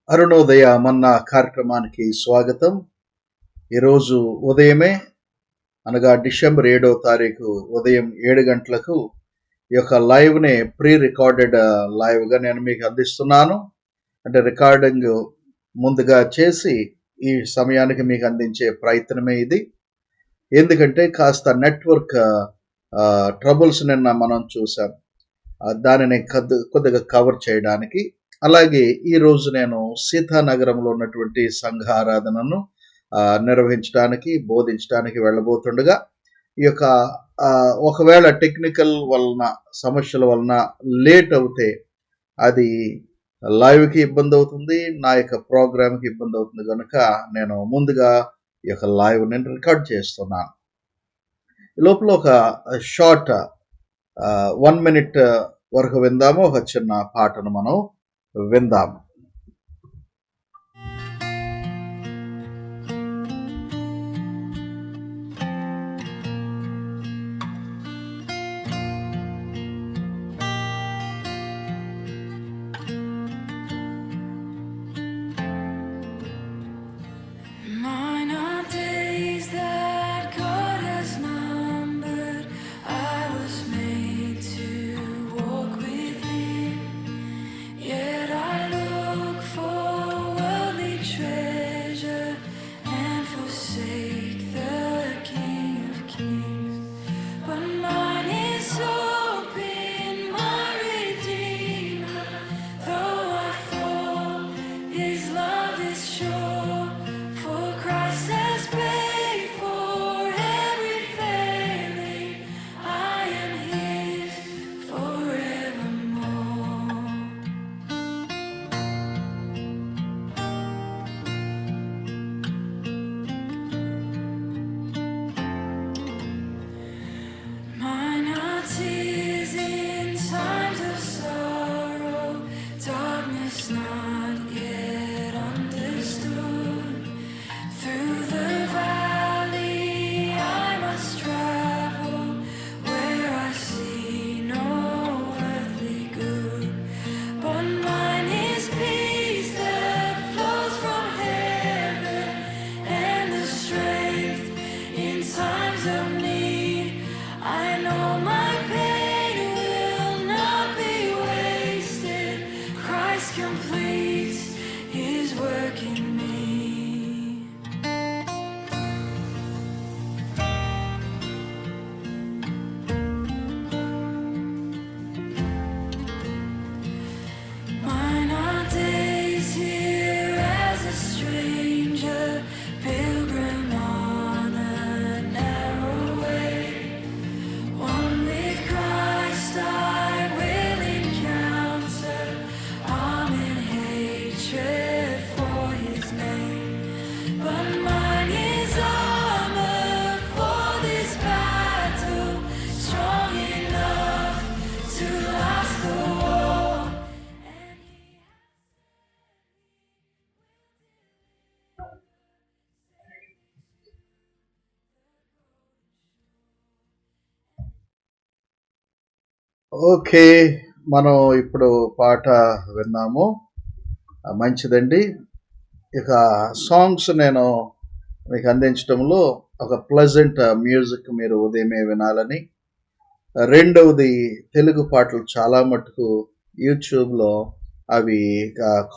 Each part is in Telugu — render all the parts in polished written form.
అరుణోదయ మన్నా కార్యక్రమానికి స్వాగతం. ఈరోజు ఉదయమే అనగా డిసెంబర్ 7వ తారీఖు ఉదయం 7 గంటలకు ఈ యొక్క లైవ్ని ప్రీ రికార్డెడ్ లైవ్గా నేను మీకు అందిస్తున్నాను. అంటే రికార్డింగ్ ముందుగా చేసి ఈ సమయానికి మీకు అందించే ప్రయత్నమే ఇది. ఎందుకంటే కాస్త నెట్వర్క్ ట్రబుల్స్ నిన్న మనం చూసాం. దానిని కొద్దిగా కవర్ చేయడానికి. అలాగే ఈరోజు నేను సీతానగరంలో ఉన్నటువంటి సంఘ ఆరాధనను నిర్వహించడానికి, బోధించడానికి వెళ్ళబోతుండగా ఈ యొక్క ఒకవేళ టెక్నికల్ వలన సమస్యల వలన లేట్ అవుతే అది లైవ్కి ఇబ్బంది అవుతుంది, నా యొక్క ప్రోగ్రామ్కి ఇబ్బంది అవుతుంది కనుక నేను ముందుగా ఈ యొక్క లైవ్ నేను రికార్డ్ చేస్తున్నాను. ఈ లోపల ఒక షార్ట్ 1 minute వరకు విందాము. ఒక చిన్న పాటను మనం విందాము. ఓకే, మనం ఇప్పుడు పాట విన్నాము. మంచిదండి. ఇక సాంగ్స్ నేను మీకు అందించడంలో ఒక ప్లెజెంట్ మ్యూజిక్ మీరు ఉదయమే వినాలని. రెండవది, తెలుగు పాటలు చాలా మటుకు యూట్యూబ్లో అవి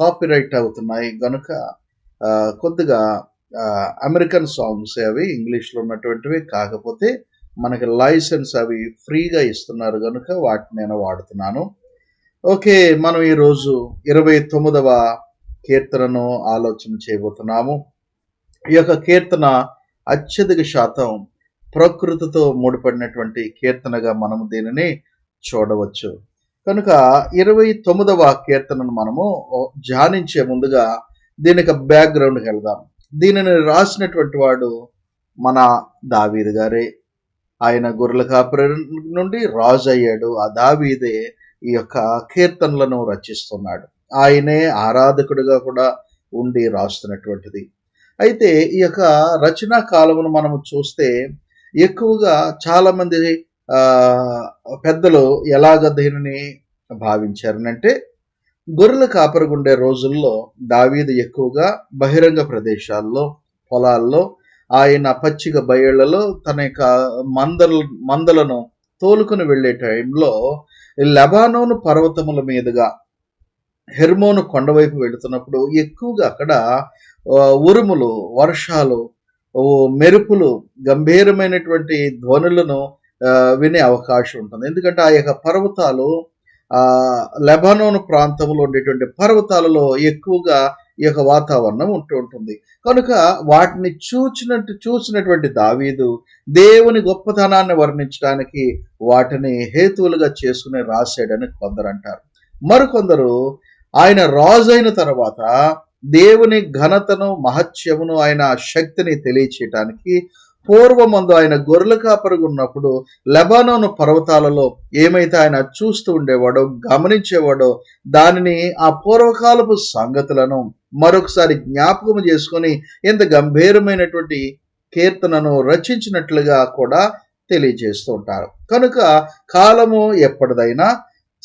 కాపీరైట్ అవుతున్నాయి కనుక కొద్దిగా అమెరికన్ సాంగ్స్ అవి ఇంగ్లీష్లో ఉన్నటువంటివి, కాకపోతే మనకి లైసెన్స్ అవి ఫ్రీగా ఇస్తున్నారు కనుక వాటిని నేను వాడుతున్నాను. ఓకే, మనం ఈరోజు 29వ కీర్తనను ఆలోచన చేయబోతున్నాము. ఈ యొక్క కీర్తన అత్యధిక శాతం ప్రకృతితో ముడిపడినటువంటి కీర్తనగా మనం దీనిని చూడవచ్చు. కనుక 29వ కీర్తనను మనము ధ్యానించే ముందుగా దీనికి బ్యాక్గ్రౌండ్కి వెళ్దాం. దీనిని రాసినటువంటి వాడు మన దావీదు గారే. ఆయన గొర్రెల కాపరి నుండి రాజు అయ్యాడు. ఆ దావీదే ఈ యొక్క కీర్తనలను రచిస్తున్నాడు. ఆయనే ఆరాధకుడిగా కూడా ఉండి రాస్తున్నటువంటిది. అయితే ఈ యొక్క రచనా కాలమును మనము చూస్తే ఎక్కువగా చాలామంది పెద్దలు ఎలాగ దీనిని భావించారనంటే, గొర్రెల కాపరిగుండే రోజుల్లో దావీదు ఎక్కువగా బహిరంగ ప్రదేశాల్లో, పొలాల్లో, ఆయన పచ్చిక బయళ్లలో తన యొక్క మందలను తోలుకొని వెళ్ళే టైంలో లెబానోను పర్వతముల మీదుగా హెర్మోను కొండవైపు వెళుతున్నప్పుడు ఎక్కువగా అక్కడ ఉరుములు, వర్షాలు, మెరుపులు, గంభీరమైనటువంటి ధ్వనులను వినే అవకాశం ఉంటుంది. ఎందుకంటే ఆ యొక్క పర్వతాలు లెబానోను ప్రాంతంలో ఉండేటువంటి పర్వతాలలో ఎక్కువగా ఈ యొక్క వాతావరణం ఉంటూ ఉంటుంది. కనుక వాటిని చూసినటువంటి దావీదు దేవుని గొప్పతనాన్ని వర్ణించడానికి వాటిని హేతువులుగా చేసుకుని రాశాడని కొందరు అంటారు. మరికొందరు ఆయన రాజు అయిన తర్వాత దేవుని ఘనతను, మహత్యమును, ఆయన శక్తిని తెలియచేయటానికి పూర్వమందు ఆయన గొర్రెల కాపరిగా ఉన్నప్పుడు లెబానోను పర్వతాలలో ఏమైతే ఆయన చూస్తూ ఉండేవాడో, గమనించేవాడో, దానిని ఆ పూర్వకాలపు సంగతులను మరొకసారి జ్ఞాపకం చేసుకొని ఎంత గంభీరమైనటువంటి కీర్తనను రచించినట్లుగా కూడా తెలియజేస్తూ ఉంటారు. కనుక కాలము ఎప్పటిదైనా,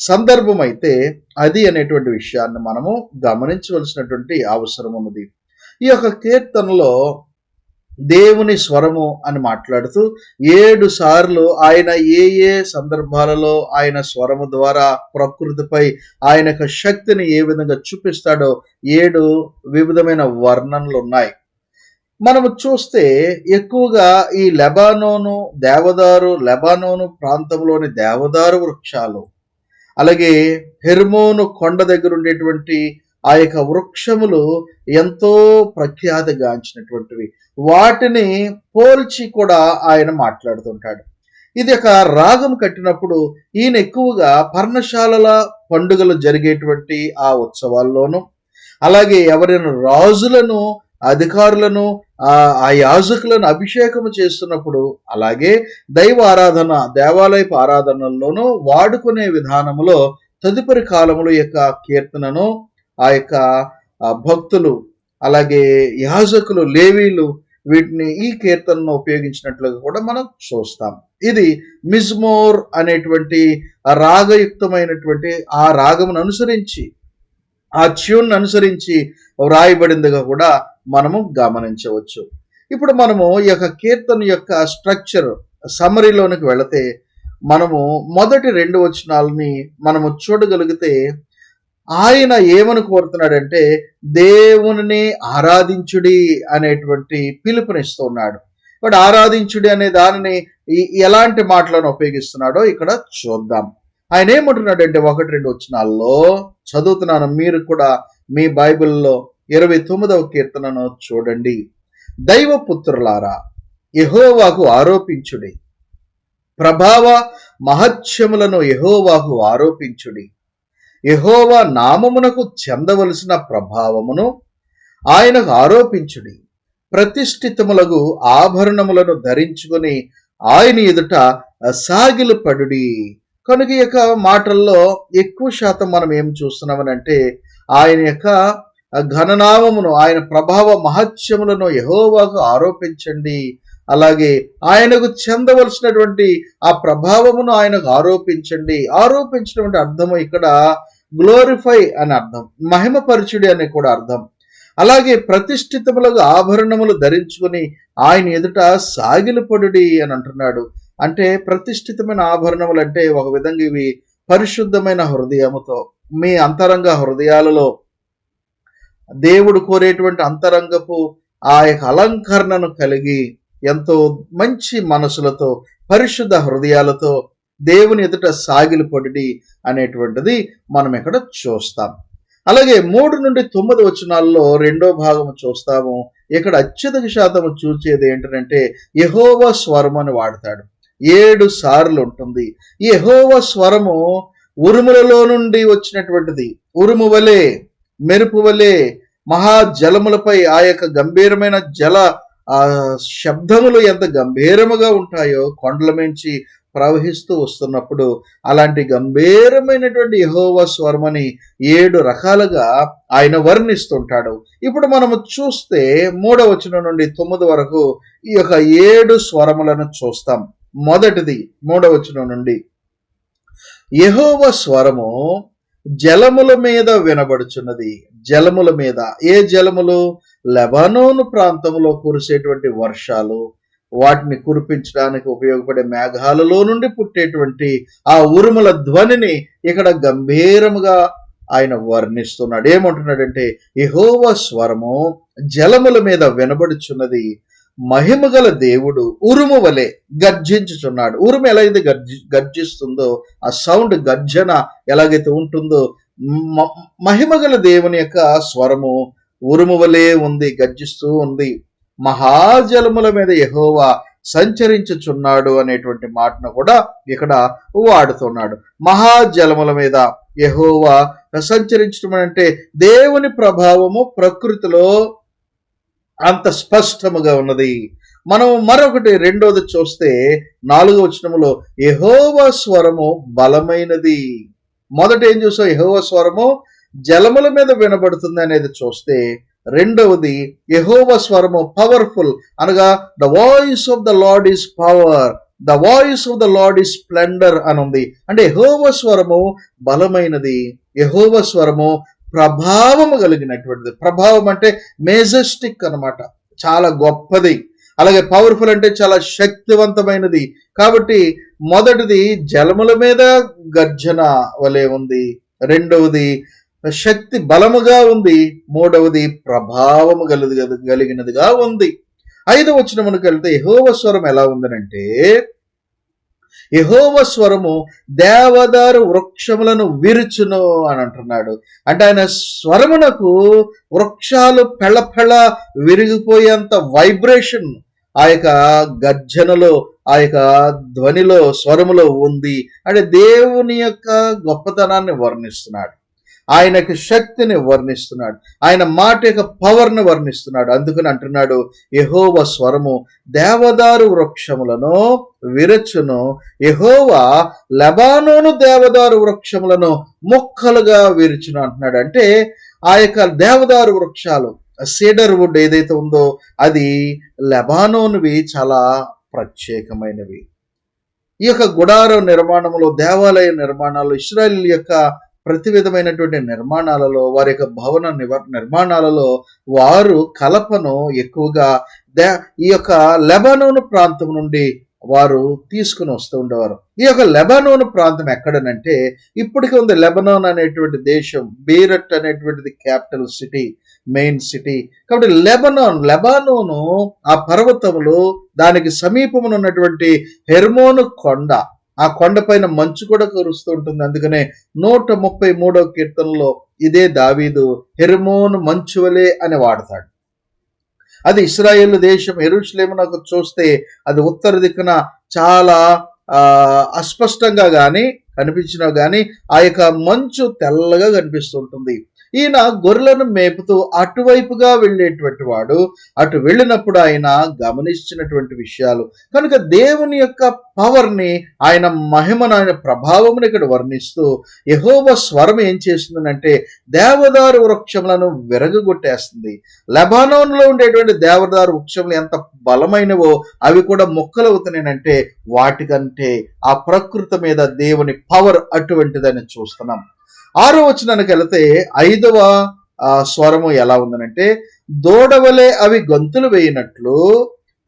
సందర్భం అయితే అది అనేటువంటి విషయాన్ని మనము గమనించవలసినటువంటి అవసరం ఉన్నది. ఈ యొక్క కీర్తనలో దేవుని స్వరము అని మాట్లాడుతూ 7 సార్లు ఆయన ఏ ఏ సందర్భాలలో ఆయన స్వరము ద్వారా ప్రకృతిపై ఆయన యొక్క శక్తిని ఏ విధంగా చూపిస్తాడో 7 వివిధమైన వర్ణనలు ఉన్నాయి. మనము చూస్తే ఎక్కువగా ఈ లెబానోను ప్రాంతంలోని దేవదారు వృక్షాలు, అలాగే హెర్మోను కొండ దగ్గర ఉండేటువంటి ఆ యొక్క వృక్షములు ఎంతో ప్రఖ్యాతిగాంచినటువంటివి. వాటిని పోల్చి కూడా ఆయన మాట్లాడుతుంటాడు. ఇది ఒక రాగం కట్టినప్పుడు ఈయన ఎక్కువగా పర్ణశాలల పండుగలు జరిగేటువంటి ఆ ఉత్సవాల్లోనూ, అలాగే ఎవరైనా రాజులను, అధికారులను, ఆ యాజకులను అభిషేకము చేస్తున్నప్పుడు, అలాగే దైవ ఆరాధన, దేవాలయపు ఆరాధనల్లోనూ వాడుకునే విధానములో తదుపరి కాలములో యొక్క కీర్తనను ఆ యొక్క భక్తులు, అలాగే యాజకులు, లేవీలు వీటిని ఈ కీర్తనను ఉపయోగించినట్లుగా కూడా మనం చూస్తాం. ఇది మిజ్మోర్ అనేటువంటి రాగయుక్తమైనటువంటి ఆ రాగమును అనుసరించి, ఆ ట్యూన్ అనుసరించి వ్రాయబడిందిగా కూడా మనము గమనించవచ్చు. ఇప్పుడు మనము ఈ యొక్క కీర్తన యొక్క స్ట్రక్చర్ సమరీలోనికి వెళితే మనము మొదటి 2 వచనాలని మనము చూడగలిగితే ఆయన ఏమని కోరుతున్నాడంటే దేవుని ఆరాధించుడి అనేటువంటి పిలుపునిస్తూ ఉన్నాడు. ఇప్పుడు ఆరాధించుడి అనే దానిని ఎలాంటి మాటలను ఉపయోగిస్తున్నాడో ఇక్కడ చూద్దాం. ఆయన ఏమంటున్నాడంటే 1-2 వచనాల్లో చదువుతున్నాను, మీరు కూడా మీ బైబిల్లో 29వ కీర్తనను చూడండి. దైవపుత్రులారా, యెహోవాకు ఆరోపించుడి, ప్రభావ మహత్యములను యెహోవాకు ఆరోపించుడి. యెహోవా నామమునకు చెందవలసిన ప్రభావమును ఆయనకు ఆరోపించుడి. ప్రతిష్ఠితములకు ఆభరణములను ధరించుకొని ఆయన ఎదుట సాగిలపడుడి. కనుక ఈ యొక్క మాటల్లో ఎక్కువ శాతం మనం ఏం చూస్తున్నామనంటే ఆయన యొక్క ఘననామమును, ఆయన ప్రభావ మహత్యములను యెహోవాకు ఆరోపించండి. అలాగే ఆయనకు చెందవలసినటువంటి ఆ ప్రభావమును ఆయనకు ఆరోపించండి. ఆరోపించినటువంటి అర్థము ఇక్కడ గ్లోరిఫై అని అర్థం, మహిమపరచుడి అని కూడా అర్థం. అలాగే ప్రతిష్ఠితములకు ఆభరణములు ధరించుకుని ఆయన ఎదుట సాగిలపడుడి అని అంటున్నాడు. అంటే ప్రతిష్ఠితమైన ఆభరణములు అంటే ఒక విధంగా ఇవి పరిశుద్ధమైన హృదయముతో, మీ అంతరంగ హృదయాలలో దేవుడు కోరేటువంటి అంతరంగపు ఆ యొక్క అలంకరణను కలిగి ఎంతో మంచి మనసులతో, పరిశుద్ధ హృదయాలతో దేవుని ఎదుట సాగిలపడి అనేటువంటిది మనం ఇక్కడ చూస్తాం. అలాగే 3-9 వచనాల్లో 2వ భాగము చూస్తాము. ఇక్కడ అత్యధిక శాతము చూచేది ఏంటంటే యెహోవా స్వరం అని వాడతాడు. 7 సార్లు ఉంటుంది. ఈ యెహోవా స్వరము ఉరుములలో నుండి వచ్చినటువంటిది. ఉరుము వలె, మెరుపు వలె, మహాజలములపై ఆ యొక్క గంభీరమైన జల శబ్దములు ఎంత గంభీరముగా ఉంటాయో కొండల మించి ప్రవహిస్తూ వస్తున్నప్పుడు అలాంటి గంభీరమైనటువంటి యెహోవా స్వరమని 7 రకాలుగా ఆయన వర్ణిస్తుంటాడు. ఇప్పుడు మనము చూస్తే 3వ వచనం నుండి 9 వరకు ఈ యొక్క 7 స్వరములను చూస్తాం. మొదటిది 3వ వచనం నుండి, యెహోవా స్వరము జలముల మీద వినబడుచున్నది. జలముల మీద, ఏ జలములు? లెబానోను ప్రాంతంలో కురిసేటువంటి వర్షాలు, వాటిని కురిపించడానికి ఉపయోగపడే మేఘాలలో నుండి పుట్టేటువంటి ఆ ఉరుముల ధ్వనిని ఇక్కడ గంభీరముగా ఆయన వర్ణిస్తున్నాడు. ఏమంటున్నాడంటే, యెహోవా స్వరము జలముల మీద వినబడుచున్నది, మహిమగల దేవుడు ఉరుము వలె గర్జించుచున్నాడు. ఉరుము ఎలాగైతే గర్జిస్తుందో, ఆ సౌండ్ గర్జన ఎలాగైతే ఉంటుందో, మహిమగల దేవుని యొక్క స్వరము ఉరుము వలె ఉంది, గర్జిస్తూ ఉంది. మహాజలముల మీద యెహోవా సంచరించుచున్నాడు అనేటువంటి మాటను కూడా ఇక్కడ వాడుతున్నాడు. మహాజలముల మీద యెహోవా సంచరించడం అంటే దేవుని ప్రభావము ప్రకృతిలో అంత స్పష్టముగా ఉన్నది. మనం మరొకటి రెండోది చూస్తే 4వ వచనములో యెహోవా స్వరము బలమైనది. మొదట ఏం చూసాం? యెహోవా స్వరము జలముల మీద వినబడుతుంది అనేది చూస్తే, రెండవది యెహోవా స్వరము పవర్ఫుల్, అనగా the voice of the lord is power, the voice of the lord is Splendor అని ఉంది. అంటే యెహోవా స్వరము బలమైనది, యెహోవా స్వరము ప్రభావము కలిగినటువంటిది. ప్రభావం అంటే మేజెస్టిక్ అన్నమాట, చాలా గొప్పది. అలాగే పవర్ఫుల్ అంటే చాలా శక్తివంతమైనది. కాబట్టి మొదటిది జలముల మీద గర్జన వలె ఉంది, రెండవది శక్తి బలముగా ఉంది, మూడవది ప్రభావము కలిగినదిగా ఉంది. 5వ వచనమునకు వెళ్తే యెహోవా స్వరం ఎలా ఉందనంటే, యెహోవా స్వరము దేవదారు వృక్షములను విరుచును అని అంటున్నాడు. అంటే ఆయన స్వరమునకు వృక్షాలు పెళ్ళపెళ్ళ విరిగిపోయేంత వైబ్రేషన్ ఆ యొక్క గర్జనలో, ఆ యొక్క ధ్వనిలో, స్వరములో ఉంది. అంటే దేవుని యొక్క గొప్పతనాన్ని వర్ణిస్తున్నాడు, ఆయనకి శక్తిని వర్ణిస్తున్నాడు, ఆయన మాట యొక్క పవర్ని వర్ణిస్తున్నాడు. అందుకని అంటున్నాడు, యెహోవా స్వరము దేవదారు వృక్షములను విరచును, యెహోవా లెబానోను దేవదారు వృక్షములను ముక్కలుగా విరుచును అంటున్నాడు. అంటే ఆ యొక్క దేవదారు వృక్షాలు, సీడర్ వుడ్ ఏదైతే ఉందో అది లెబానోనువి చాలా ప్రత్యేకమైనవి. ఈ యొక్క గుడార నిర్మాణంలో, దేవాలయ నిర్మాణాలు, ఇశ్రాయేల్ యొక్క ప్రతి విధమైనటువంటి నిర్మాణాలలో, వారి యొక్క భవన నిర్మాణాలలో వారు కలపను ఎక్కువగా ఈ యొక్క లెబానోను ప్రాంతం నుండి వారు తీసుకుని వస్తూ ఉండేవారు. ఈ యొక్క లెబానోను ప్రాంతం ఎక్కడనంటే, ఇప్పటికీ ఉంది లెబనాన్ అనేటువంటి దేశం. బీరట్ అనేటువంటిది క్యాపిటల్ సిటీ, మెయిన్ సిటీ. కాబట్టి లెబానోను ఆ పర్వతములు, దానికి సమీపమున ఉన్నటువంటి హెర్మోను కొండ, ఆ కొండపైన మంచు కూడా కురుస్తూ ఉంటుంది. అందుకనే 133వ కీర్తనలో ఇదే దావీదు హెర్మోను మంచు వలె అని వాడతాడు. అది ఇశ్రాయేలు దేశం. యెరూషలేమునకు చూస్తే అది ఉత్తర దిక్కున చాలా అస్పష్టంగా గాని కనిపించినా గాని ఆ యొక్క మంచు తెల్లగా కనిపిస్తుంటుంది. ఈయన గొర్రెలను మేపుతూ అటువైపుగా వెళ్ళేటువంటి వాడు. అటు వెళ్ళినప్పుడు ఆయన గమనించినటువంటి విషయాలు కనుక దేవుని యొక్క పవర్ని, ఆయన మహిమను, ఆయన ప్రభావమును ఇక్కడ వర్ణిస్తూ యెహోవా స్వరం ఏం చేస్తుందంటే దేవదారు వృక్షములను విరగొట్టేస్తుంది. లెబానోన్లో ఉండేటువంటి దేవదారు వృక్షములు ఎంత బలమైనవో అవి కూడా మొక్కలవుతున్నాయంటే వాటికంటే ఆ ప్రకృతి మీద దేవుని పవర్ అటువంటిదని చూస్తున్నాం. 6వ వచనానికి వెళితే 5వ స్వరము ఎలా ఉందనంటే, దూడవలే అవి గొంతులు వేయినట్లు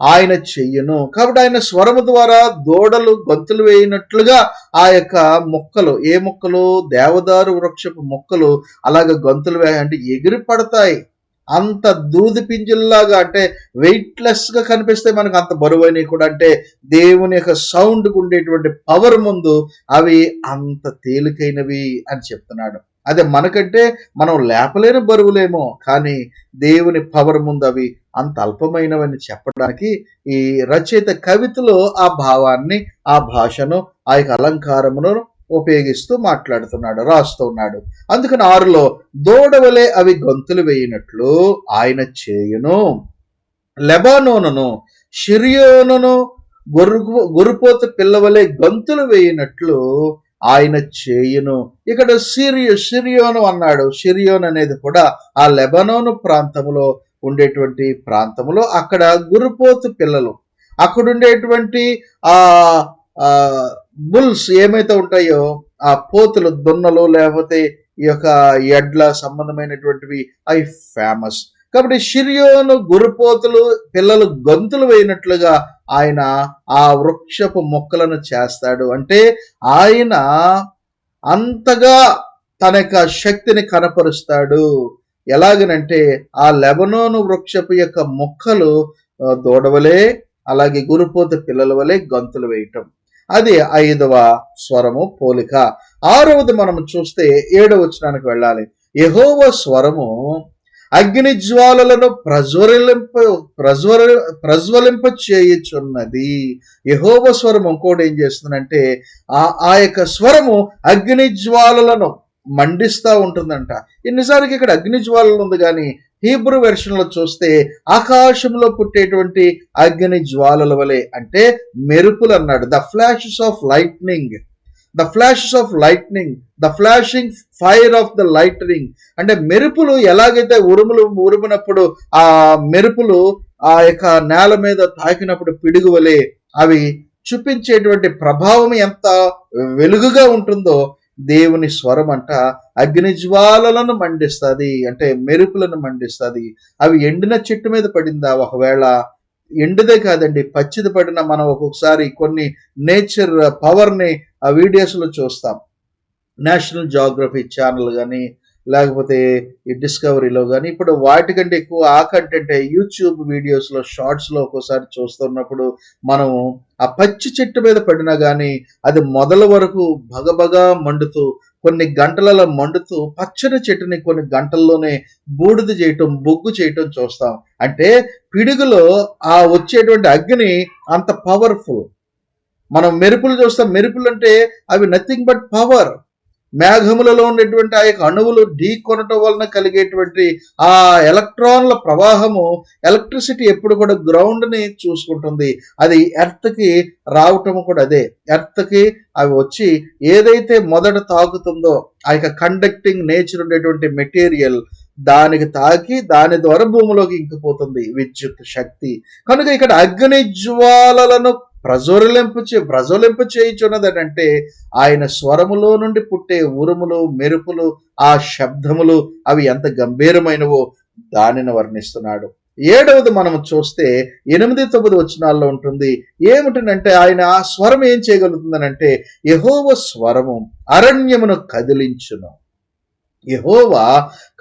ఆయన చెయ్యను. కాబట్టి ఆయన స్వరము ద్వారా దూడలు గొంతులు వేయినట్లుగా ఆ యొక్క మొక్కలు, ఏ మొక్కలు? దేవదారు వృక్షపు మొక్కలు అలాగే గొంతులు అంటే ఎగిరి పడతాయి. అంత దూది పింజల్లాగా, అంటే వెయిట్లెస్ గా కనిపిస్తాయి మనకు, అంత బరువైనవి కూడా. అంటే దేవుని యొక్క సౌండ్ కు ఉండేటువంటి పవర్ ముందు అవి అంత తేలికైనవి అని చెప్తున్నాడు. అదే మనకంటే మనం లేపలేని బరువులేమో, కానీ దేవుని పవర్ ముందు అవి అంత అల్పమైనవని చెప్పడానికి ఈ రచయిత కవితలో ఆ భావాన్ని, ఆ భాషను, ఆ యొక్క అలంకారమును ఉపయోగిస్తూ మాట్లాడుతున్నాడు, రాస్తున్నాడు. అందుకని 6లో దూడవలే అవి గొంతులు వేయినట్లు ఆయన చేయును, లెబానోనును షిరియోనును గొర్రెపోతు పిల్లవలే గొంతులు వేయినట్లు ఆయన చేయును. ఇక్కడ షిరియోను అన్నాడు. షిరియోన్ అనేది కూడా ఆ లెబానోను ప్రాంతంలో ఉండేటువంటి ప్రాంతంలో, అక్కడ గుర్రపోతు పిల్లలు, అక్కడ ఉండేటువంటి ఆ బుల్స్ ఏమైతే ఉంటాయో, ఆ పోతులు, దున్నలు లేకపోతే ఈ యొక్క ఎడ్ల సంబంధమైనటువంటివి అవి ఫేమస్. కాబట్టి షిర్యోను గురుపోతులు పిల్లలు గొంతులు వేయినట్లుగా ఆయన ఆ వృక్షపు మొక్కలను చేస్తాడు. అంటే ఆయన అంతగా తన యొక్క శక్తిని కనపరుస్తాడు. ఎలాగనంటే ఆ లెబనోను వృక్షపు యొక్క మొక్కలు దూడవలే, అలాగే గురుపోత పిల్లల వలె గంతులు వేయటం. అది 5వ స్వరము పోలిక. 6వది మనం చూస్తే 7వ వచనానికి వెళ్ళాలి. యెహోవా స్వరము అగ్ని జ్వాలలను ప్రజ్వలింప చేయుచున్నది. యెహోవా స్వరం ఇంకోటి ఏం చేస్తుందంటే ఆ యొక్క స్వరము అగ్ని జ్వాలలను మండిస్తా ఉంటుందంట. ఎన్నిసార్లు ఇక్కడ అగ్ని జ్వాలలు ఉంది, కానీ హీబ్రూ వెర్షన్ లో చూస్తే ఆకాశంలో పుట్టేటువంటి అగ్ని జ్వాలల వలె, అంటే మెరుపులు అన్నాడు. The flashes of lightning, the flashes of lightning, the flashing fire of the lightning. అంటే మెరుపులు ఎలాగైతే ఉరుమునప్పుడు ఆ మెరుపులు ఆ యొక్క నేల మీద తాకినప్పుడు పిడుగు వలె అవి చూపించేటువంటి ప్రభావం ఎంత వెలుగుగా ఉంటుందో దేవుని స్వరం అంట అగ్ని జ్వాలలను మండిస్తుంది, అంటే మెరుపులను మండిస్తుంది. అవి ఎండిన చెట్టు మీద పడిందా? ఒకవేళ ఎండుదే కాదండి, పచ్చిది పడిన మనం ఒక్కొక్కసారి కొన్ని నేచర్ పవర్ని ఆ వీడియోస్లో చూస్తాం. నేషనల్ జియోగ్రఫీ ఛానల్ కానీ లేకపోతే ఈ డిస్కవరీలో కానీ, ఇప్పుడు వాటికంటే ఎక్కువ ఆ కంటెంటే యూట్యూబ్ వీడియోస్లో షార్ట్స్లో ఒక్కోసారి చూస్తున్నప్పుడు మనం ఆ పచ్చి చెట్టు మీద పడినా కానీ అది మొదల వరకు భగభగా మండుతూ కొన్ని గంటలలో మండుతూ పచ్చని చెట్టుని కొన్ని గంటల్లోనే బూడిద చేయటం, బొగ్గు చేయటం చూస్తాం. అంటే పిడుగులో ఆ వచ్చేటువంటి అగ్ని అంత పవర్ఫుల్. మనం మెరుపులు చూస్తాం, మెరుపులు అంటే అవి నథింగ్ బట్ పవర్. మేఘములలో ఉండేటువంటి ఆ యొక్క అణువులు ఢీ కొనటం వలన కలిగేటువంటి ఆ ఎలక్ట్రాన్ల ప్రవాహము, ఎలక్ట్రిసిటీ ఎప్పుడు కూడా గ్రౌండ్ ని చూసుకుంటుంది. అది ఎర్త్ కి రావటము కూడా అదే. ఎర్త్ కి అవి వచ్చి ఏదైతే మొదట తాకుతుందో ఆ యొక్క కండక్టింగ్ నేచర్ ఉండేటువంటి మెటీరియల్ దానికి తాకి దాని ద్వారా ఇంకిపోతుంది విద్యుత్ శక్తి. కనుక ఇక్కడ అగ్ని జ్వాలలను ప్రజ్వలింప చేయుచున్నదంటే ఆయన స్వరములో నుండి పుట్టే ఉరుములు, మెరుపులు, ఆ శబ్దములు అవి ఎంత గంభీరమైనవో దానిని వర్ణిస్తున్నాడు. 7వది మనం చూస్తే 8, 9 వచనాల్లో ఉంటుంది. ఏమిటంటే ఆయన ఆ స్వరం ఏం చేయగలుగుతుందనంటే యెహోవా స్వరము అరణ్యమును కదిలించును. యెహోవా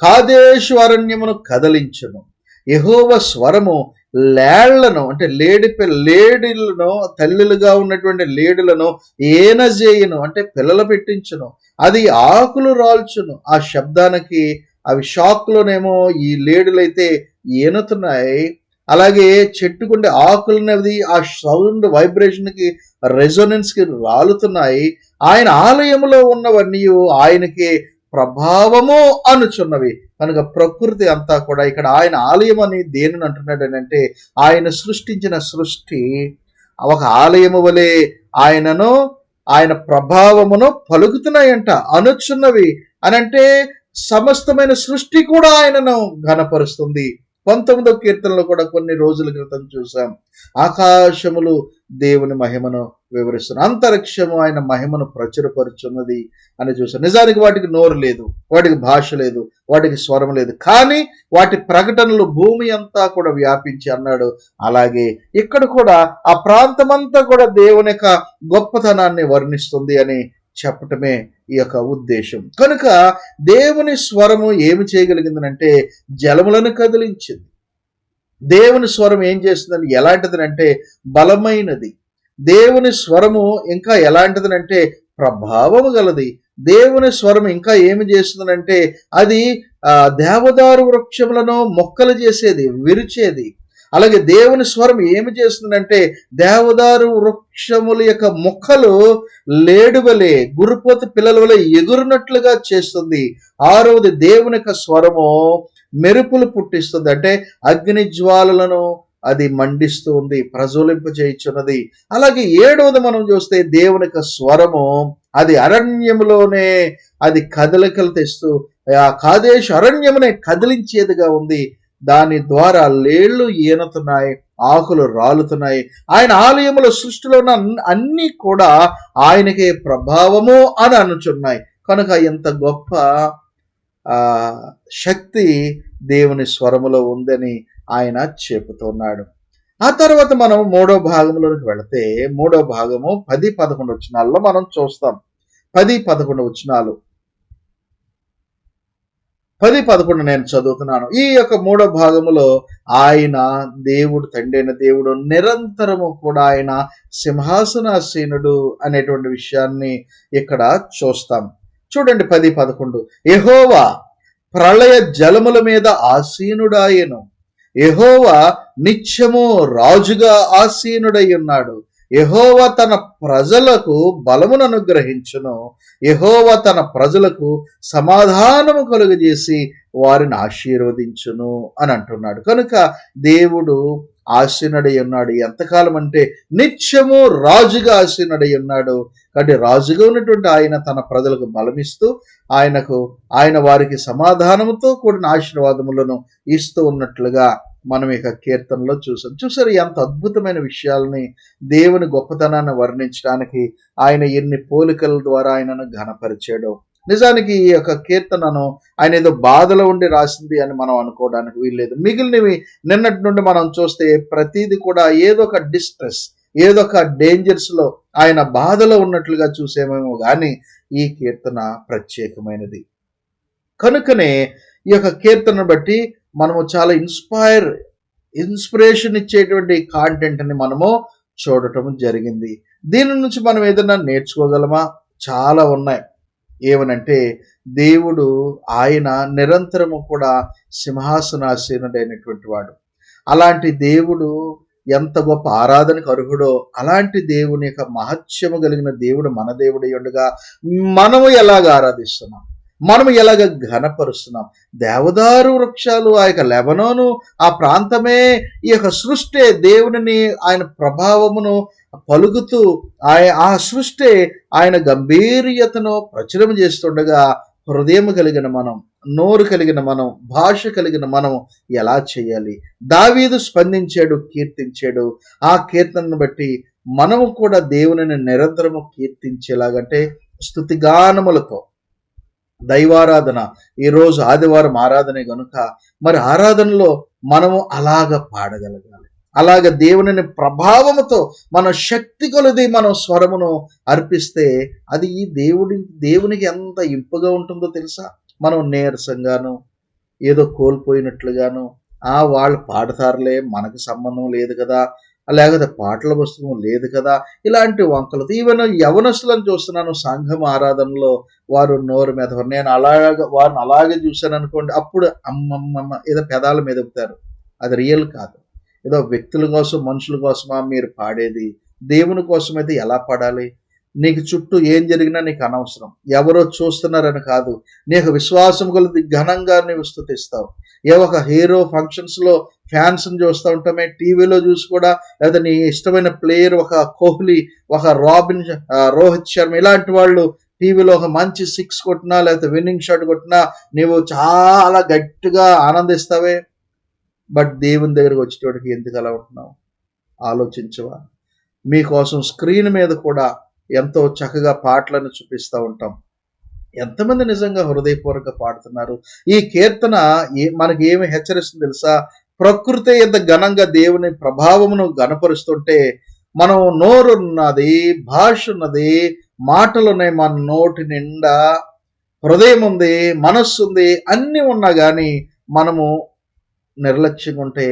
కాదేశు అరణ్యమును కదిలించును. యెహోవా స్వరము లేళ్లను, అంటే లేడీలను, తల్లులుగా ఉన్నటువంటి లేడులను ఏనజేయును, అంటే పిల్లలు పెట్టించును. అది ఆకులు రాల్చును. ఆ శబ్దానికి అవి షాక్లోనేమో ఈ లేడులైతే ఏనుతున్నాయి, అలాగే చెట్టుకుండే ఆకులనేది ఆ సౌండ్ వైబ్రేషన్కి రెజొనెన్స్కి రాలుతున్నాయి. ఆయన ఆలయములో ఉన్నవన్నీ ఆయనకి ప్రభావము అనుచున్నవి. కనుక ప్రకృతి అంతా కూడా ఇక్కడ ఆయన ఆలయం అని దేనిని అంటున్నాడు అంటే ఆయన సృష్టించిన సృష్టి ఒక ఆలయము వలె ఆయన ప్రభావమును పలుకుతున్నాయంట, అనుచున్నవి అనంటే సమస్తమైన సృష్టి కూడా ఆయనను ఘనపరుస్తుంది. 19వ కీర్తనలో కూడా కొన్ని రోజుల క్రితం చూసాం, ఆకాశములు దేవుని మహిమను వివరిస్తున్న, అంతరిక్షము ఆయన మహిమను ప్రచురపరుచున్నది అని చూసాం. నిజానికి వాటికి నోరు లేదు, వాటికి భాష లేదు, వాటికి స్వరం లేదు, కానీ వాటి ప్రకటనలు భూమి అంతా కూడా వ్యాపించి అన్నాడు. అలాగే ఇక్కడ కూడా ఆ ప్రాంతమంతా కూడా దేవుని యొక్క గొప్పతనాన్ని వర్ణిస్తుంది అని చెప్పటమే ఈ యొక్క ఉద్దేశం. కనుక దేవుని స్వరము ఏమి చేయగలిగిందనంటే జలములను కదిలించింది. దేవుని స్వరం ఏం చేస్తుందని ఎలాంటిదనంటే బలమైనది. దేవుని స్వరము ఇంకా ఎలాంటిదనంటే ప్రభావము గలది. దేవుని స్వరం ఇంకా ఏమి చేస్తుందనంటే అది దేవదారు వృక్షములను మొక్కలు చేసేది, విరిచేది. అలాగే దేవుని స్వరం ఏమి చేస్తుందంటే దేవదారు వృక్షముల యొక్క మొక్కలు లేడువలే, గురుపోత పిల్లల వలె ఎగురునట్లుగా చేస్తుంది. 6వది దేవుని యొక్క స్వరము మెరుపులు పుట్టిస్తుంది, అంటే అగ్ని జ్వాలలను అది మండిస్తూ ఉంది, ప్రజ్వలింప చేయుచున్నది. అలాగే 7వది మనం చూస్తే దేవుని యొక్క స్వరము అది అరణ్యములోనే అది కదలికలు తెస్తూ ఆ కాదేశు అరణ్యమునే కదిలించేదిగా ఉంది. దాని ద్వారా లేళ్లు ఈనుతున్నాయి, ఆకులు రాలుతున్నాయి. ఆయన ఆలయముల సృష్టిలో ఉన్న అన్ని కూడా ఆయనకే ప్రభావము అని అనుచున్నాయి. కనుక ఎంత గొప్ప ఆ శక్తి దేవుని స్వరములో ఉందని ఆయన చెబుతున్నాడు. ఆ తర్వాత మనం మూడో భాగంలోకి వెళితే, మూడో భాగము 10-11 వచనాల్లో మనం చూస్తాం. 10-11 వచనాలు. 10-11 నేను చదువుతున్నాను. ఈ యొక్క మూడో భాగములో ఆయన దేవుడు, తండ్రి అయిన దేవుడు నిరంతరము కూడా ఆయన సింహాసనాసీనుడు అనేటువంటి విషయాన్ని ఇక్కడ చూస్తాం. చూడండి 10-11. యెహోవా ప్రళయ జలముల మీద ఆసీనుడాయెను. యెహోవా నిత్యము రాజుగా ఆసీనుడై ఉన్నాడు. యెహోవా తన ప్రజలకు బలమును అనుగ్రహించును. యెహోవా తన ప్రజలకు సమాధానము కలుగజేసి వారిని ఆశీర్వదించును అని అంటున్నాడు. కనుక దేవుడు ఆసీనుడై ఉన్నాడు. ఎంతకాలం అంటే నిత్యము రాజుగా ఆసీనుడై ఉన్నాడు. కాబట్టి రాజుగా ఉన్నటువంటి ఆయన తన ప్రజలకు బలమిస్తూ ఆయన వారికి సమాధానముతో కూడిన ఆశీర్వాదములను ఇస్తూ ఉన్నట్లుగా మనం ఇక కీర్తనలో చూసారు. ఎంత అద్భుతమైన విషయాలని, దేవుని గొప్పతనాన్ని వర్ణించడానికి ఆయన ఎన్ని పోలికల ద్వారా ఆయనను ఘనపరిచాడో. నిజానికి ఈ యొక్క కీర్తనను ఆయన ఏదో బాధలో ఉండి రాసింది అని మనం అనుకోవడానికి వీల్లేదు. మిగిలినవి నిన్నటి నుండి మనం చూస్తే ప్రతిదీ కూడా ఏదో ఒక డిస్ట్రెస్, ఏదో ఒక డేంజర్స్ లో ఆయన బాధలో ఉన్నట్లుగా చూసేమేమో కానీ ఈ కీర్తన ప్రత్యేకమైనది. కనుకనే ఈ యొక్క కీర్తనను బట్టి మనము చాలా ఇన్స్పిరేషన్ ఇచ్చేటువంటి కాంటెంట్ని మనము చూడటం జరిగింది. దీని నుంచి మనం ఏదైనా నేర్చుకోగలమా? చాలా ఉన్నాయి. ఏమనంటే దేవుడు ఆయన నిరంతరము కూడా సింహాసనాసీనుడైనటువంటి వాడు. అలాంటి దేవుడు ఎంత గొప్ప ఆరాధనకు అర్హుడో, అలాంటి దేవుని యొక్క మహత్యము కలిగిన దేవుడు మన దేవుడై ఉండగా మనము ఎలాగ ఆరాధిస్తున్నాం, మనము ఎలాగ ఘనపరుస్తున్నాం. దేవదారు వృక్షాలు, ఆ యొక్క లెబనోను, ఆ ప్రాంతమే, ఈ యొక్క సృష్టి దేవుని ఆయన ప్రభావమును పలుకుతూ ఆ సృష్టి ఆయన గంభీర్యతను ప్రచురం చేస్తుండగా హృదయం కలిగిన మనం, నోరు కలిగిన మనం, భాష కలిగిన మనం ఎలా చేయాలి? దావీదు స్పందించాడు, కీర్తించాడు. ఆ కీర్తనను బట్టి మనము కూడా దేవునిని నిరంతరము కీర్తించేలాగంటే స్తుతిగానములతో, దైవారాధన, ఈరోజు ఆదివారం ఆరాధనే గనుక మరి ఆరాధనలో మనము అలాగ పాడగలగాలి. అలాగ దేవుని ప్రభావముతో మన శక్తి కొలది మనం స్వరమును అర్పిస్తే అది దేవునికి ఎంత ఇంపుగా ఉంటుందో తెలుసా? మనం నీరసంగాను, ఏదో కోల్పోయినట్లుగాను, వాళ్ళు పాడతారులే, మనకు సంబంధం లేదు కదా, లేకపోతే పాటల పుస్తకం లేదు కదా, ఇలాంటి వంకలు. ఈవెన్ యవనస్తులను చూస్తున్నాను సంఘం ఆరాధనలో, వారు నోరు మీద, నేను వారిని అలాగే చూశాను అనుకోండి, అప్పుడు అమ్మమ్మ ఏదో పెదాల మీద చెప్తారు. అది రియల్ కాదు. ఏదో వ్యక్తుల కోసం, మనుషుల కోసమా మీరు పాడేది? దేవుని కోసం అయితే ఎలా పాడాలి? నీకు చుట్టూ ఏం జరిగినా నీకు అనవసరం, ఎవరో చూస్తున్నారని కాదు, నీకు విశ్వాసం కొలది ఘనంగా నీవు స్తుతిస్తావు. ఒక హీరో ఫంక్షన్స్ లో ఫ్యాన్స్ చూస్తూ ఉంటామే, టీవీలో చూసి కూడా, లేదా నీ ఇష్టమైన ప్లేయర్, ఒక కోహ్లీ, ఒక రోహిత్ శర్మ, ఇలాంటి వాళ్ళు టీవీలో ఒక మంచి 6 కొట్టినా లేకపోతే విన్నింగ్ షాట్ కొట్టినా నీవు చాలా గట్టిగా ఆనందిస్తావే. బట్ దేవుని దగ్గరకు వచ్చేటోడికి ఎందుకు అలా ఉంటున్నావు? ఆలోచించవా? మీకోసం స్క్రీన్ మీద కూడా ఎంతో చక్కగా పాటలను చూపిస్తూ ఉంటాం. ఎంతమంది నిజంగా హృదయపూర్వక పాడుతున్నారు? ఈ కీర్తన మనకి ఏమి హెచ్చరిస్తుంది తెలుసా? ప్రకృతి ఎంత ఘనంగా దేవుని ప్రభావమును గణపరుస్తుంటే, మనం నోరున్నది, భాష ఉన్నది, మాటలున్నాయి, మన నోటి నిండా హృదయం ఉంది, మనస్సు ఉంది, అన్నీ ఉన్నా కానీ మనము నిర్లక్ష్యంగా ఉంటే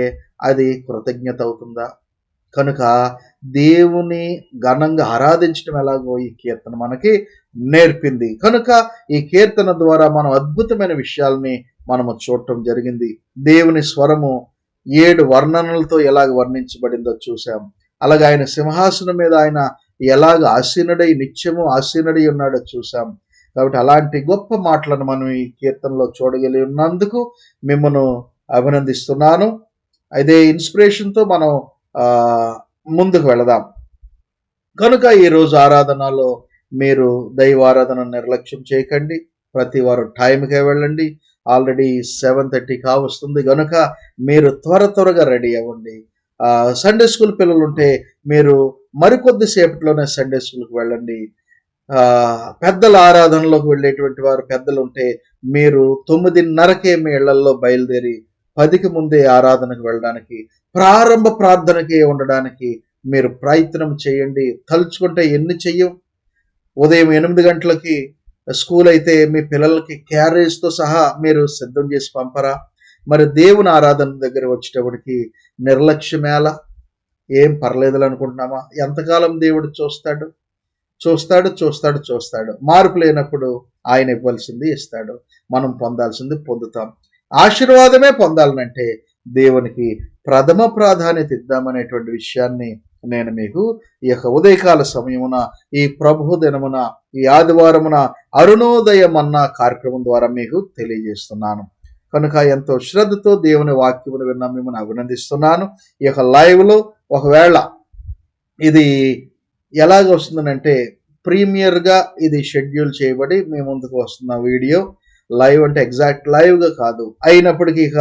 అది కృతజ్ఞత అవుతుందా? కనుక దేవుని ఘనంగా ఆరాధించడం ఎలాగో ఈ కీర్తన మనకి నేర్పింది. కనుక ఈ కీర్తన ద్వారా మనం అద్భుతమైన విషయాల్ని మనము చూడటం జరిగింది. దేవుని స్వరము 7 వర్ణనలతో ఎలాగ వర్ణించబడిందో చూసాం. అలాగే ఆయన సింహాసనం మీద ఆయన ఎలాగ ఆసీనుడై, నిత్యము ఆసీనుడై ఉన్నాడో చూసాం. కాబట్టి అలాంటి గొప్ప మాటలను మనం ఈ కీర్తనలో చూడగలిగి ఉన్నందుకు మిమ్మల్ని అభినందిస్తున్నాను. అదే ఇన్స్పిరేషన్తో మనం ముందుకు వెళదాం. కనుక ఈరోజు ఆరాధనలో మీరు దైవారాధన నిర్లక్ష్యం చేయకండి. ప్రతి వారు టైంకే వెళ్ళండి. ఆల్రెడీ 7:30 కావస్తుంది కనుక మీరు త్వరగా రెడీ అవ్వండి. సండే స్కూల్ పిల్లలు ఉంటే మీరు మరికొద్ది సేపట్లోనే సండే స్కూల్కి వెళ్ళండి. పెద్దల ఆరాధనలోకి వెళ్ళేటువంటి వారు పెద్దలు ఉంటే మీరు 9:30కే మీ ఇళ్లల్లో బయలుదేరి 10కి ముందే ఆరాధనకు వెళ్ళడానికి, ప్రారంభ ప్రార్థనకి ఉండడానికి మీరు ప్రయత్నం చేయండి. తలుచుకుంటే ఎన్ని చెయ్యం. ఉదయం 8 గంటలకి స్కూల్ అయితే మీ పిల్లలకి క్యారేజ్తో సహా మీరు సిద్ధం చేసి పంపరా? మరి దేవుని ఆరాధన దగ్గర వచ్చేటప్పటికి నిర్లక్ష్యమేలా? ఏం పర్లేదులు అనుకుంటున్నామా? ఎంతకాలం దేవుడు చూస్తాడు? చూస్తాడు. మార్పు లేనప్పుడు ఆయన ఇవ్వాల్సింది ఇస్తాడు, మనం పొందాల్సింది పొందుతాం. ఆశీర్వాదమే పొందాలనంటే దేవునికి ప్రథమ ప్రాధాన్యత ఇద్దామనేటువంటి విషయాన్ని నేను మీకు ఈ యొక్క ఉదయకాల సమయమున, ఈ ప్రభు దినమున, ఈ ఆదివారమున అరుణోదయం అన్న కార్యక్రమం ద్వారా మీకు తెలియజేస్తున్నాను. కనుక ఎంతో శ్రద్ధతో దేవుని వాక్యమును విన్న మిమ్మల్ని అభినందిస్తున్నాను. ఈ యొక్క లైవ్లో ఒకవేళ ఇది ఎలాగ వస్తుందనంటే ప్రీమియర్గా ఇది షెడ్యూల్ చేయబడి మీ ముందుకు వస్తున్న వీడియో. లైవ్ అంటే ఎగ్జాక్ట్ లైవ్గా కాదు, అయినప్పటికీ ఇక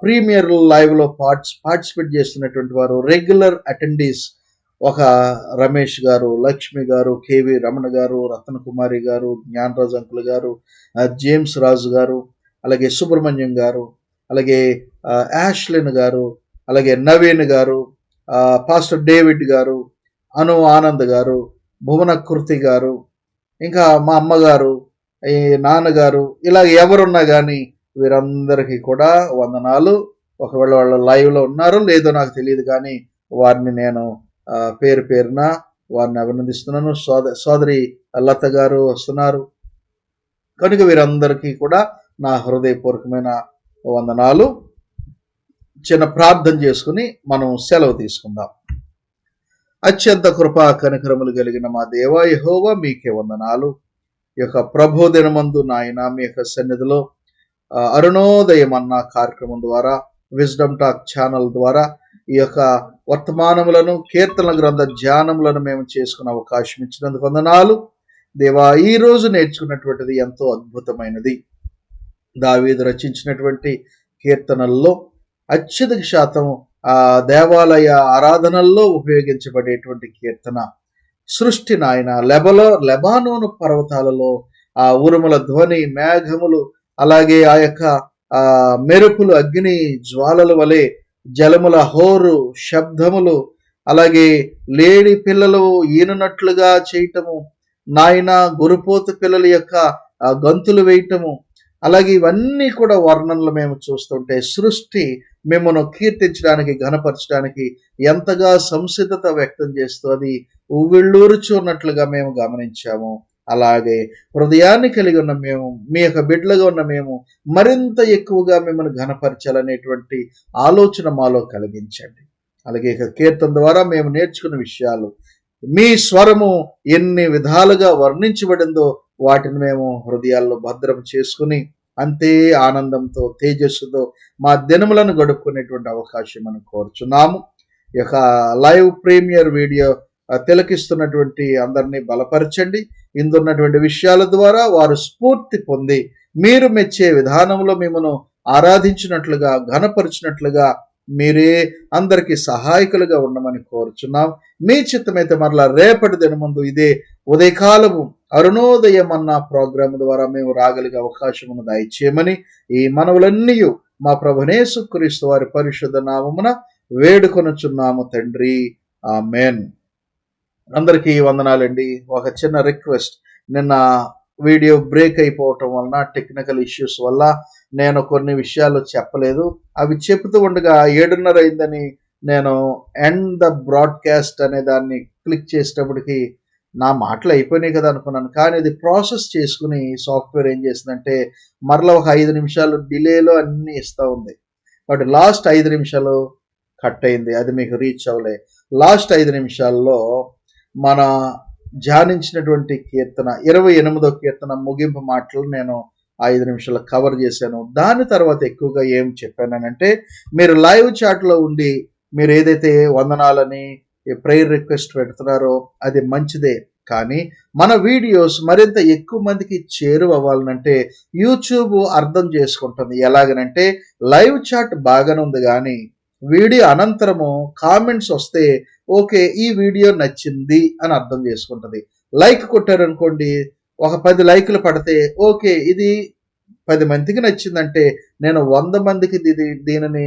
ప్రీమియర్ లైవ్లో పార్టిసిపేట్ చేస్తున్నటువంటి వారు రెగ్యులర్ అటెండీస్ ఒక రమేష్ గారు, లక్ష్మి గారు, కేవి రమణ గారు, రతన కుమారి గారు, జ్ఞానరాజ్ అంకుల్ గారు, జేమ్స్ రాజు గారు, అలాగే సుబ్రహ్మణ్యం గారు, అలాగే యాష్లిన్ గారు, అలాగే నవీన్ గారు, పాస్టర్ డేవిడ్ గారు, అను ఆనంద్ గారు, భువన కృతి గారు, ఇంకా మా అమ్మగారు, ఈ నాన్నగారు, ఇలా ఎవరున్నా కానీ వీరందరికీ కూడా వందనాలు. ఒకవేళ వాళ్ళ లైవ్లో ఉన్నారో లేదో నాకు తెలియదు, కానీ వారిని నేను పేరు పేరున వారిని అభినందిస్తున్నాను. సోదరి లత గారు వస్తున్నారు కనుక వీరందరికీ కూడా నా హృదయపూర్వకమైన వందనాలు. చిన్న ప్రార్థన చేసుకుని మనం సెలవు తీసుకుందాం. అత్యంత కృపా కనికరములు కలిగిన మా దేవా యెహోవా మీకే వందనాలు. ఈ యొక్క ప్రభోదినమందు నాయన మీ యొక్క సన్నిధిలో అరుణోదయం అన్న కార్యక్రమం ద్వారా, విజ్డమ్ టాక్ ఛానల్ ద్వారా ఈ యొక్క వర్తమానములను, కీర్తన గ్రంథ ధ్యానములను మేము చేసుకునే అవకాశం ఇచ్చినందుకు వందనాలు దేవా. ఈ రోజు నేర్చుకున్నటువంటిది ఎంతో అద్భుతమైనది. దావీదు రచించినటువంటి కీర్తనల్లో అత్యధిక శాతం దేవాలయ ఆరాధనల్లో ఉపయోగించబడేటువంటి కీర్తన. సృష్టి నాయన లెబానోను పర్వతాలలో ఆ ఉరుముల ధ్వని, మేఘములు, అలాగే ఆ యొక్క మెరుపులు, అగ్ని జ్వాలల వలె జలముల హోరు శబ్దములు, అలాగే లేడి పిల్లలు ఈనునట్లుగా చేయటము, నాయన గురుపోతు పిల్లల యొక్క గంతులు వేయటము, అలాగే ఇవన్నీ కూడా వర్ణనలు మేము చూస్తుంటే సృష్టి మిమ్మల్ని కీర్తించడానికి, ఘనపరచడానికి ఎంతగా సంసిద్ధత వ్యక్తం చేస్తూ అది ఉవ్విళ్ళూరుచున్నట్లుగా మేము గమనించాము. అలాగే హృదయాన్ని కలిగి ఉన్న మేము, మీ యొక్క బిడ్డలుగా ఉన్న మేము మరింత ఎక్కువగా మిమ్మల్ని ఘనపరచాలనేటువంటి ఆలోచన మాలో కలిగించండి. అలాగే ఇక కీర్తన ద్వారా మేము నేర్చుకున్న విషయాలు, మీ స్వరము ఎన్ని విధాలుగా వర్ణించబడిందో వాటిని మేము హృదయాల్లో భద్రం చేసుకుని అంతే ఆనందంతో, తేజస్సుతో మా దినములను గడుపుకునేటువంటి అవకాశం మనం కోరుచున్నాము. ఈ యొక్క లైవ్ ప్రీమియర్ వీడియో తిలకిస్తున్నటువంటి అందరినీ బలపరచండి. ఇందున్నటువంటి విషయాల ద్వారా వారు స్ఫూర్తి పొంది మీరు మెచ్చే విధానంలో మిమ్మల్ని ఆరాధించినట్లుగా, ఘనపరిచినట్లుగా మీరే అందరికీ సహాయకులుగా ఉండమని కోరుచున్నాం. మీ చిత్తమైతే మరలా రేపటి దినముందు ఇదే ఉదయకాలము అరుణోదయం అన్న ప్రోగ్రాం ద్వారా మేము రాగలిగే అవకాశమును దయచేయమని ఈ మనవులన్నీ మా ప్రభునేసు క్రీస్తు వారి పరిశుద్ధ నామమున వేడుకొనుచున్నాము తండ్రి, ఆమేన్. అందరికీ వందనాలండి. ఒక చిన్న రిక్వెస్ట్, నిన్న వీడియో బ్రేక్ అయిపోవటం వలన, టెక్నికల్ ఇష్యూస్ వల్ల నేను కొన్ని విషయాలు చెప్పలేదు. అవి చెబుతూ ఉండగా 7:30 అయిందని నేను ఎండ్ ద బ్రాడ్కాస్ట్ అనే దాన్ని క్లిక్ చేసేటప్పటికి నా మాటలు అయిపోయినాయి కదా అనుకున్నాను. కానీ ఇది ప్రాసెస్ చేసుకుని సాఫ్ట్వేర్ ఏం చేసిందంటే మరలా ఒక 5 నిమిషాలు డిలేలో అన్నీ ఇస్తూ ఉంది. బట్ లాస్ట్ 5 నిమిషాలు కట్ అయింది, అది మీకు రీచ్ అవ్వలే. లాస్ట్ 5 నిమిషాల్లో మన ధ్యానించినటువంటి కీర్తన 28వ కీర్తన ముగింపు మాటలు నేను 5 నిమిషాలు కవర్ చేశాను. దాని తర్వాత ఎక్కువగా ఏం చెప్పానంటే, మీరు లైవ్ చాట్లో ఉండి మీరు ఏదైతే వందనాలని ప్రేయర్ రిక్వెస్ట్ పెడుతున్నారో అది మంచిదే, కానీ మన వీడియోస్ మరింత ఎక్కువ మందికి చేరువవ్వాలనంటే యూట్యూబ్ అర్థం చేసుకుంటుంది. ఎలాగనంటే లైవ్ చాట్ బాగానే ఉంది, కానీ వీడియో అనంతరము కామెంట్స్ వస్తే ఓకే ఈ వీడియో నచ్చింది అని అర్థం చేసుకుంటుంది. లైక్ కొట్టారనుకోండి, ఒక 10 లైకులు పడితే ఓకే, ఇది 10 మందికి నచ్చిందంటే నేను 100 మందికి దీనిని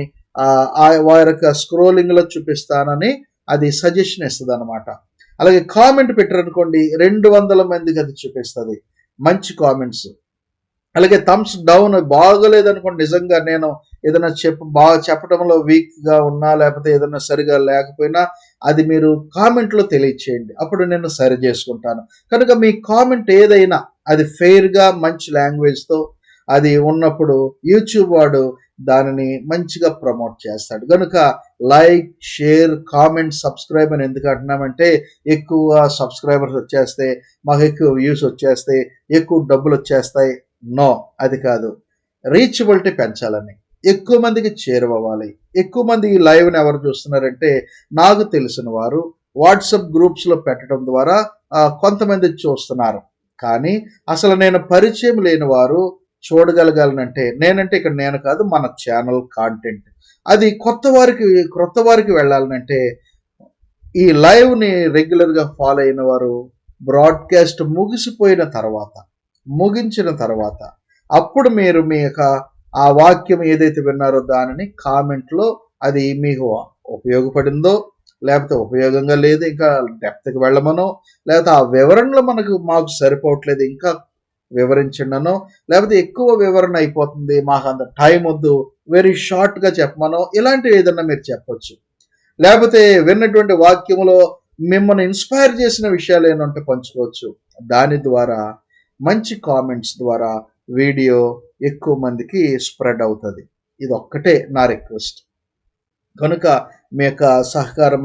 వారి యొక్క స్క్రోలింగ్లో చూపిస్తానని అది సజెషన్ ఇస్తుంది అనమాట. అలాగే కామెంట్ పెట్టారనుకోండి, 200 మందికి అది చూపిస్తుంది మంచి కామెంట్స్. అలాగే థమ్స్ డౌన్ బాగోలేదనుకోండి, నిజంగా నేను ఏదైనా బాగా చెప్పడంలో వీక్గా ఉన్నా లేకపోతే ఏదైనా సరిగా లేకపోయినా అది మీరు కామెంట్లో తెలియచేయండి, అప్పుడు నేను సరి చేసుకుంటాను. కనుక మీ కామెంట్ ఏదైనా అది ఫెయిర్గా మంచి లాంగ్వేజ్తో అది ఉన్నప్పుడు యూట్యూబ్ వాడు దానిని మంచిగా ప్రమోట్ చేస్తాడు. కనుక లైక్, షేర్, కామెంట్, సబ్స్క్రైబ్ అని ఎందుకు అంటున్నామంటే ఎక్కువ సబ్స్క్రైబర్స్ వచ్చేస్తే మాకు ఎక్కువ వ్యూస్ వచ్చేస్తే ఎక్కువ డబ్బులు వచ్చేస్తాయి. నో, అది కాదు. రీచబిలిటీ పెంచాలని, ఎక్కువ మందికి చేరువవ్వాలి. ఎక్కువ మంది ఈ లైవ్ని ఎవరు చూస్తున్నారంటే నాకు తెలిసిన వారు వాట్సాప్ గ్రూప్స్లో పెట్టడం ద్వారా కొంతమంది చూస్తున్నారు. కానీ అసలు నేను పరిచయం లేని వారు చూడగలగాలనంటే నేనంటే ఇక్కడ నేను కాదు, మన ఛానల్ కాంటెంట్ అది కొత్త వారికి వెళ్ళాలనంటే ఈ లైవ్ని రెగ్యులర్గా ఫాలో అయిన వారు బ్రాడ్కాస్ట్ ముగించిన తర్వాత అప్పుడు మీరు మీ యొక్క ఆ వాక్యం ఏదైతే విన్నారో దానిని కామెంట్లో అది మీకు ఉపయోగపడిందో లేకపోతే ఉపయోగంగా లేదు ఇంకా డెప్త్కి వెళ్ళమనో, లేకపోతే ఆ వివరణలో మాకు సరిపోవట్లేదు ఇంకా వివరించండనో, లేకపోతే ఎక్కువ వివరణ అయిపోతుంది మాకు అంత టైం వద్దు వెరీ షార్ట్గా చెప్పమనో, ఇలాంటివి ఏదన్నా మీరు చెప్పొచ్చు. లేకపోతే విన్నటువంటి వాక్యములో మిమ్మల్ని ఇన్స్పైర్ చేసిన విషయాలు ఏమంటే పంచుకోవచ్చు. దాని ద్వారా మంచి కామెంట్స్ ద్వారా వీడియో ఎక్కువ మందికి స్ప్రెడ్ అవుతుంది. ఇది ఒక్కటే నా రిక్వెస్ట్. కనుక మీ యొక్క సహకారం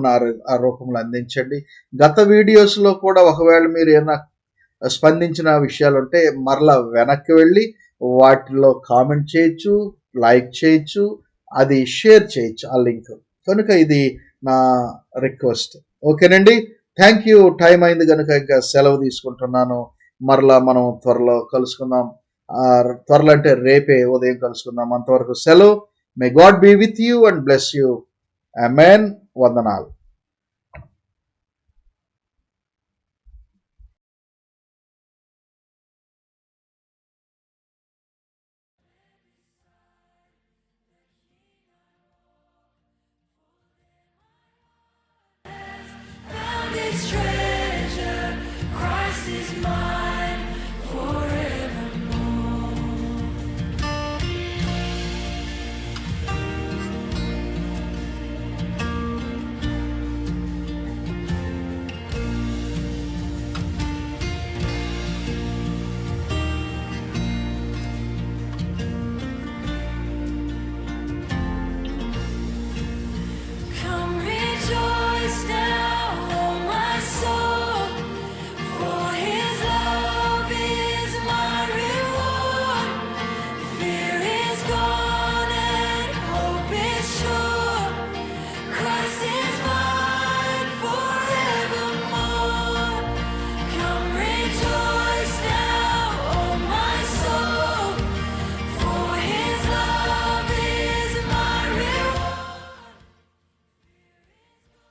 ఆ రూపంలో అందించండి. గత వీడియోస్లో కూడా ఒకవేళ మీరు ఏమైనా స్పందించిన విషయాలు ఉంటే మరలా వెనక్కి వెళ్ళి వాటిలో కామెంట్ చేయొచ్చు, లైక్ చేయొచ్చు, అది షేర్ చేయొచ్చు ఆ లింక్. కనుక ఇది నా రిక్వెస్ట్. ఓకేనండి, థ్యాంక్ యూ. టైం అయింది కనుక ఇంకా సెలవు తీసుకుంటున్నాను. మరలా మనం త్వరలో కలుసుకుందాం. త్వరలో అంటే రేపే ఉదయం కలుసుకుందాం. అంతవరకు సెలవు. May God be with you and bless you. ఆమేన్. వందనాలు. Found its strength.